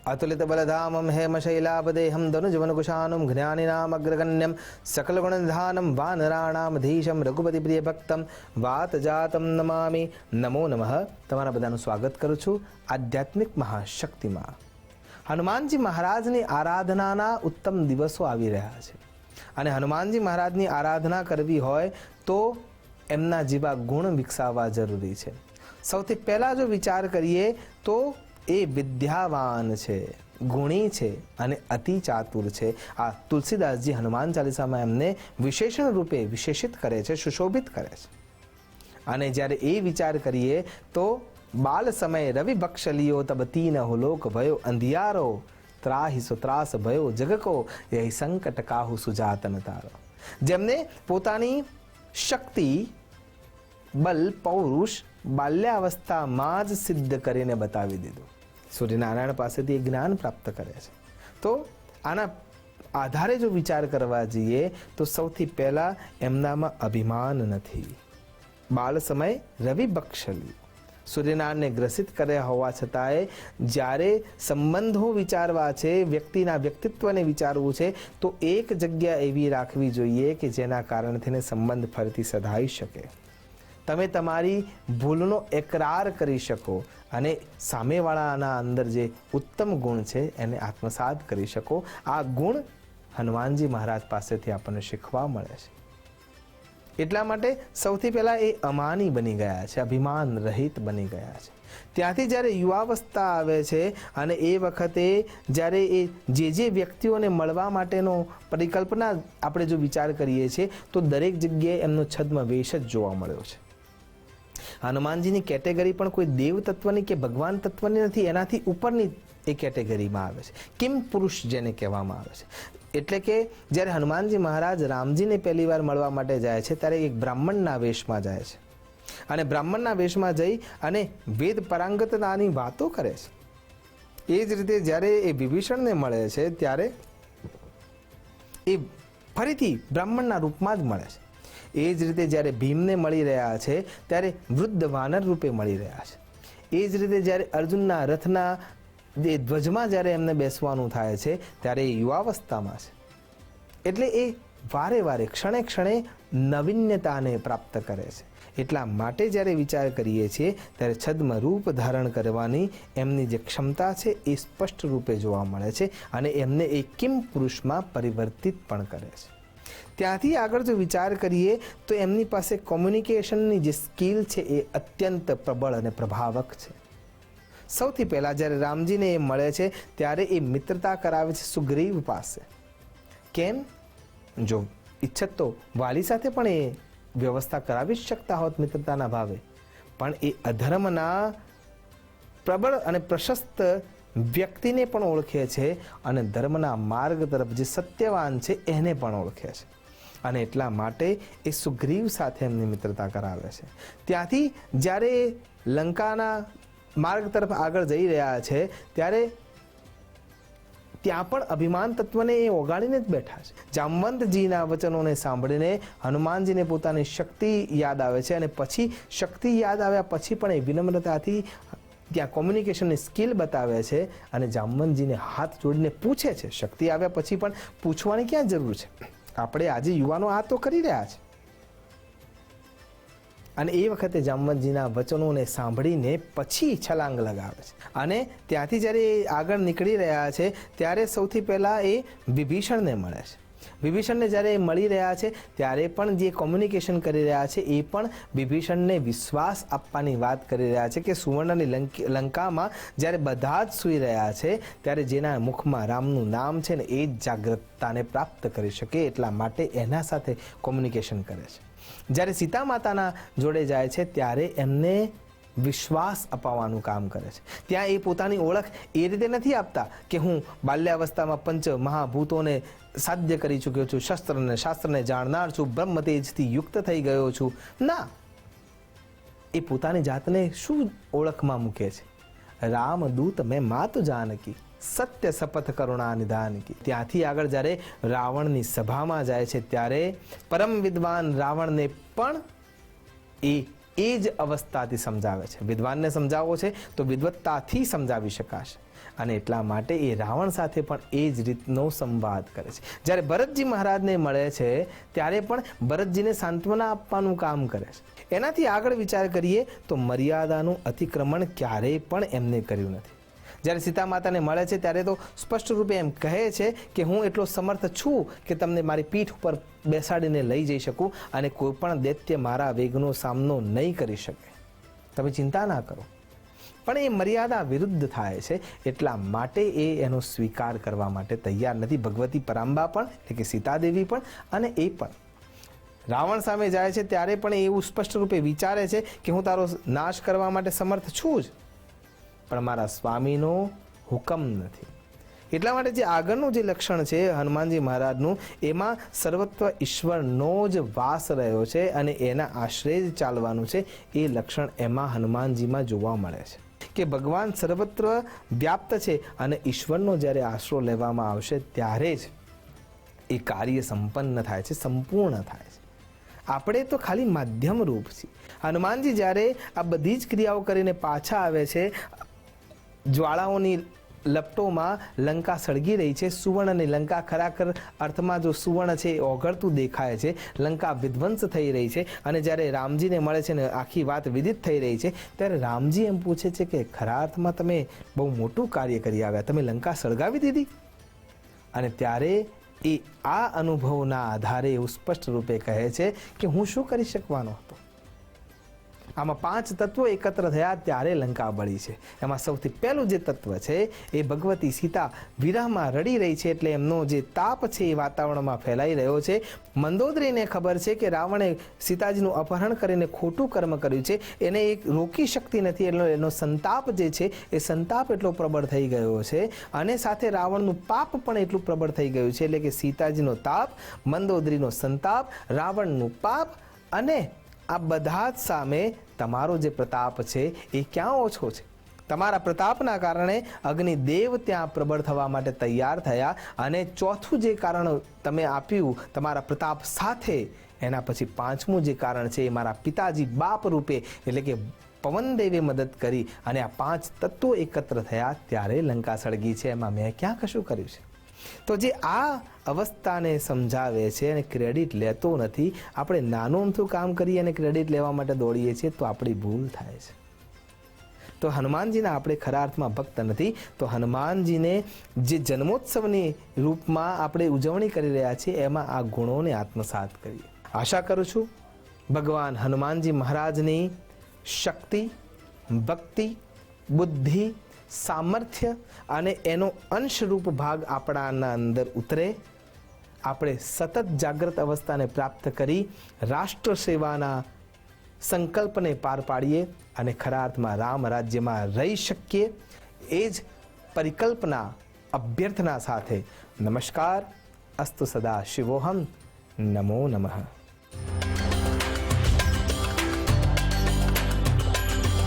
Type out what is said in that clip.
अतुलित बलधामं हेमशैलापदेहं धनुजवनकुशानं ज्ञानिनामग्रगण्यं सकलगुणनिधानं वानराणामधीशं रघुपतिप्रियभक्तं वातजातं नमामि। नमो नमः। તમારા બધાનું સ્વાગત કરું છું આધ્યાત્મિક મહાશક્તિમાં। હનુમાનજી મહારાજની આરાધનાના ઉત્તમ દિવસો આવી રહ્યા છે અને હનુમાનજી મહારાજની આરાધના કરવી હોય તો એમના જેવા ગુણ વિકસાવવા જરૂરી છે। સૌથી પહેલાં જો વિચાર કરીએ તો એ વિદ્યાવાન છે, ગુણી છે અને અતિ ચાતુર છે। આ તુલસીદાસજી હનુમાન ચાલીસામાં એમને વિશેષણ રૂપે વિશેષિત કરે છે, સુશોભિત કરે છે। અને જ્યારે એ વિચાર કરીએ તો બાલ સમય રવિ બક્ષલિયો તબ તીન લોક ભયો અંધિયારો ત્રાહી સુત્રાસ ભયો જગકો યહી સંકટ કાહુ સુજાતન તારો। જેમને પોતાની શક્તિ, બલ, પૌરુષ બાલ્યાવસ્થામાં જ સિદ્ધ કરીને બતાવી દીધું। સૂર્યનારાયણ પાસેથી જ્ઞાન પ્રાપ્ત કરે છે। તો આના આધારે જો વિચાર કરવા જઈએ તો સૌથી પહેલાં એમનામાં અભિમાન નથી। બાળ સમય રવિ બક્ષલી, સૂર્યનારાયણને ગ્રસિત કર્યા હોવા છતાંય જ્યારે સંબંધો વિચારવા છે, વ્યક્તિના વ્યક્તિત્વને વિચારવું છે તો એક જગ્યા એવી રાખવી જોઈએ કે જેના કારણથી સંબંધ ફરીથી સધાઈ શકે। તમે તમારી ભૂલનો એકરાર કરી શકો અને સામેવાળાના અંદર જે ઉત્તમ ગુણ છે એને આત્મસાત કરી શકો। આ ગુણ હનુમાનજી મહારાજ પાસેથી આપણને શીખવા મળે છે। એટલા માટે સૌથી પહેલાં એ અમાની બની ગયા છે, અભિમાન રહિત બની ગયા છે। ત્યાંથી જ્યારે યુવાવસ્થા આવે છે અને એ વખતે જ્યારે એ જે વ્યક્તિઓને મળવા માટેનો પરિકલ્પના આપણે જો વિચાર કરીએ છીએ તો દરેક જગ્યાએ એમનો છદ્મ વેશ જ જોવા મળ્યો છે। હનુમાનજીની કેટેગરી પણ કોઈ દેવ તત્વની કે ભગવાન તત્વની નથી, એનાથી ઉપરની એ કેટેગરીમાં આવે છે, કિમ પુરુષ જેને કહેવામાં આવે છે। એટલે કે જ્યારે હનુમાનજી મહારાજ રામજીને પહેલી વાર મળવા માટે જાય છે ત્યારે એક બ્રાહ્મણના વેશમાં જાય છે અને બ્રાહ્મણના વેશમાં જઈ અને વેદ પરાંગતતાની વાતો કરે છે। એ જ રીતે જ્યારે એ વિભીષણને મળે છે ત્યારે એ ફરીથી બ્રાહ્મણના રૂપમાં જ મળે છે। એ જ રીતે જ્યારે ભીમને મળી રહ્યા છે ત્યારે વૃદ્ધ વાનર રૂપે મળી રહ્યા છે। એ જ રીતે જ્યારે અર્જુનના રથના જે ધ્વજમાં જ્યારે એમને બેસવાનું થાય છે ત્યારે એ યુવાવસ્થામાં છે। એટલે એ વારે વારે ક્ષણે ક્ષણે નવીન્યતાને પ્રાપ્ત કરે છે। એટલા માટે જ્યારે વિચાર કરીએ છીએ ત્યારે છદ્મ રૂપ ધારણ કરવાની એમની જે ક્ષમતા છે એ સ્પષ્ટ રૂપે જોવા મળે છે અને એમને એ કિમ પુરુષમાં પરિવર્તિત પણ કરે છે। ત્યાંથી આગળ જો વિચાર કરીએ તો એમની પાસે કોમ્યુનિકેશનની જે સ્કિલ છે એ અત્યંત પ્રબળ અને પ્રભાવક છે। સૌથી પહેલાં જ્યારે રામજીને એ મળે છે ત્યારે એ મિત્રતા કરાવે છે સુગ્રીવ પાસે। કેમ? જો ઈચ્છત તો વાલી સાથે પણ એ વ્યવસ્થા કરાવી જ શકતા હોત મિત્રતાના ભાવે, પણ એ અધર્મના પ્રબળ અને પ્રશસ્ત વ્યક્તિને પણ ઓળખે છે અને ધર્મના માર્ગ તરફ જે સત્યવાન છે એને પણ ઓળખે છે અને એટલા માટે એ સુગ્રીવ સાથે એમની મિત્રતા કરાવે છે। ત્યાંથી જ્યારે લંકાના માર્ગ તરફ આગળ જઈ રહ્યા છે ત્યારે ત્યાં પણ અભિમાન તત્વને એ ઓગાળીને જ બેઠા છે। જામવંતજીના વચનોને સાંભળીને હનુમાનજીને પોતાની શક્તિ યાદ આવે છે અને પછી શક્તિ યાદ આવ્યા પછી પણ એ વિનમ્રતાથી ત્યાં કોમ્યુનિકેશનની સ્કિલ બતાવે છે અને જામવંતજીને હાથ જોડીને પૂછે છે। શક્તિ આવ્યા પછી પણ પૂછવાની ક્યાં જરૂર છે? આપણે આજે યુવાનો આ તો કરી રહ્યા છે। અને એ વખતે જામવંતજીના વચનોને સાંભળીને પછી છલાંગ લગાવે છે અને ત્યાંથી જ્યારે આગળ નીકળી રહ્યા છે ત્યારે સૌથી પહેલાં એ વિભીષણને મળે છે। વિભીષણને જ્યારે એ મળી રહ્યા છે ત્યારે પણ જે કોમ્યુનિકેશન કરી રહ્યા છે એ પણ વિભીષણને વિશ્વાસ આપવાની વાત કરી રહ્યા છે કે સુવર્ણની લંકામાં જ્યારે બધા જ સૂઈ રહ્યા છે ત્યારે જેના મુખમાં રામનું નામ છે ને એ જ જાગૃતતાને પ્રાપ્ત કરી શકે, એટલા માટે એના સાથે કોમ્યુનિકેશન કરે છે। જ્યારે સીતા માતાના જોડે જાય છે ત્યારે એમને વિશ્વાસ અપાવવાનું કામ કરે છે। ત્યાં એ પોતાની ઓળખ એ રીતે નથી આપતા કે હું બાલ્યાવસ્થામાં પંચ મહાભૂતોને સાધ્ય કરી ચૂક્યો છું, શાસ્ત્રને જાણનાર છું, બ્રહ્મ તેજથી યુક્ત થઈ ગયો છું। ના, એ પોતાની જાતને શું ઓળખમાં મૂકે છે? રામદૂત મેં માતુ જાનકી, સત્ય શપથ કરુણા નિદાન કી। ત્યાંથી આગળ જ્યારે રાવણની સભામાં જાય છે ત્યારે પરમ વિદ્વાન રાવણને પણ એ જ અવસ્થાથી સમજાવે છે। વિદ્વાનને સમજાવવો છે તો વિદ્વત્તાથી સમજાવી શકાશે। અને એટલા માટે એ રાવણ સાથે પણ એ જ રીતનો સંવાદ કરે છે. જ્યારે ભરતજી મહારાજને મળે છે ત્યારે પણ ભરતજીને સાંત્વના આપવાનું કામ કરે છે. એનાથી આગળ વિચાર કરીએ તો મર્યાદાનું અતિક્રમણ ક્યારેય પણ એમને કર્યું નથી. જ્યારે સીતા માતાને મળે છે ત્યારે તો સ્પષ્ટ રૂપે એમ કહે છે કે હું એટલો સમર્થ છું કે તમને મારી પીઠ ઉપર બેસાડીને લઈ જઈ શકું અને કોઈ પણ દૈત્ય મારા વેગનો સામનો નહીં કરી શકે, તમે ચિંતા ના કરો. પણ એ મર્યાદા વિરુદ્ધ થાય છે એટલા માટે એ એનો સ્વીકાર કરવા માટે તૈયાર નથી. ભગવતી પરાંબા પણ એટલે કે સીતાદેવી પણ અને એ પણ રાવણ સામે જાય છે ત્યારે પણ એવું સ્પષ્ટ રૂપે વિચારે છે કે હું તારો નાશ કરવા માટે સમર્થ છું જ, પણ મારા સ્વામીનો હુકમ નથી. એટલા માટે જે આગળનું જે લક્ષણ છે હનુમાનજી મહારાજનું, એમાં સર્વત્ર ઈશ્વરનો જ વાસ રહ્યો છે અને એના આશ્રય જ ચાલવાનું છે. એ લક્ષણ એમાં હનુમાનજીમાં જોવા મળે છે કે ભગવાન સર્વત્ર વ્યાપ્ત છે અને ઈશ્વરનો જ્યારે આશરો લેવામાં આવશે ત્યારે જ એ કાર્ય સંપન્ન થાય છે, સંપૂર્ણ થાય છે. આપણે તો ખાલી માધ્યમ રૂપ છીએ. હનુમાનજી જ્યારે આ બધી જ ક્રિયાઓ કરીને પાછા આવે છે, જ્વાળાઓની લપટોમાં લંકા સળગી રહી છે. સુવર્ણની લંકા, ખરાખર અર્થમાં જો સુવર્ણ છે એ ઓગળતું દેખાય છે, લંકા વિધ્વંસ થઈ રહી છે. અને જ્યારે રામજીને મળે છે ને આખી વાત વિદિત થઈ રહી છે ત્યારે રામજી એમ પૂછે છે કે ખરા અર્થમાં તમે બહુ મોટું કાર્ય કરી આવ્યા, તમે લંકા સળગાવી દીધી. અને ત્યારે એ આ અનુભવના આધારે એવું સ્પષ્ટ રૂપે કહે છે કે હું શું કરી શકવાનો હતો. આમાં 5 તત્વો એકત્ર થયા ત્યારે લંકા બળી છે. એમાં સૌથી પહેલું જે તત્વ છે એ ભગવતી સીતા વિરહમાં રડી રહી છે એટલે એમનો જે તાપ છે એ વાતાવરણમાં ફેલાઈ રહ્યો છે. મંદોદરીને ખબર છે કે રાવણે સીતાજીનું અપહરણ કરીને ખોટું કર્મ કર્યું છે, એને એક રોકી શકતી નથી. એટલે એનો સંતાપ જે છે એ સંતાપ એટલો પ્રબળ થઈ ગયો છે અને સાથે રાવણનું પાપ પણ એટલું પ્રબળ થઈ ગયું છે. એટલે કે સીતાજીનો તાપ, મંદોદરીનો સંતાપ, રાવણનું પાપ અને આ બધા જ સામે તમારો જે પ્રતાપ છે એ ક્યાં ઓછો છે. તમારા પ્રતાપના કારણે અગ્નિદેવ ત્યાં પ્રબળ થવા માટે તૈયાર થયા. અને ચોથું જે કારણ તમે આપ્યું તમારા પ્રતાપ સાથે, એના પછી 5મું જે કારણ છે એ મારા પિતાજી બાપ રૂપે એટલે કે પવનદેવે મદદ કરી અને આ 5 તત્વો એકત્ર થયા ત્યારે લંકા સળગી છે. એમાં મેં ક્યાં કશું કર્યું છે? તો જે આ અવસ્થાને સમજાવે છે અને ક્રેડિટ લેતો નથી. આપણે નાનું અમથું કામ કરીએ અને ક્રેડિટ લેવા માટે દોડીએ છીએ તો આપણી ભૂલ થાય છે. તો હનુમાનજીના આપણે ખરા અર્થમાં ભક્ત નથી. તો હનુમાનજીને જે જન્મોત્સવની રૂપમાં આપણે ઉજવણી કરી રહ્યા છીએ એમાં આ ગુણોને આત્મસાત કરીએ. આશા કરું છું ભગવાન હનુમાનજી મહારાજની શક્તિ, ભક્તિ, બુદ્ધિ, સામર્થ્ય અને એનો અંશરૂપ ભાગ આપણાના અંદર ઉતરે. આપણે સતત જાગૃત અવસ્થાને પ્રાપ્ત કરી રાષ્ટ્ર સેવાના સંકલ્પને પાર પાડીએ અને ખરા અર્થમાં રામ રાજ્યમાં રહી શકીએ. એ જ પરિકલ્પના, અભ્યર્થના સાથે નમસ્કાર. અસ્તુ સદા શિવોહમ. નમો નમઃ.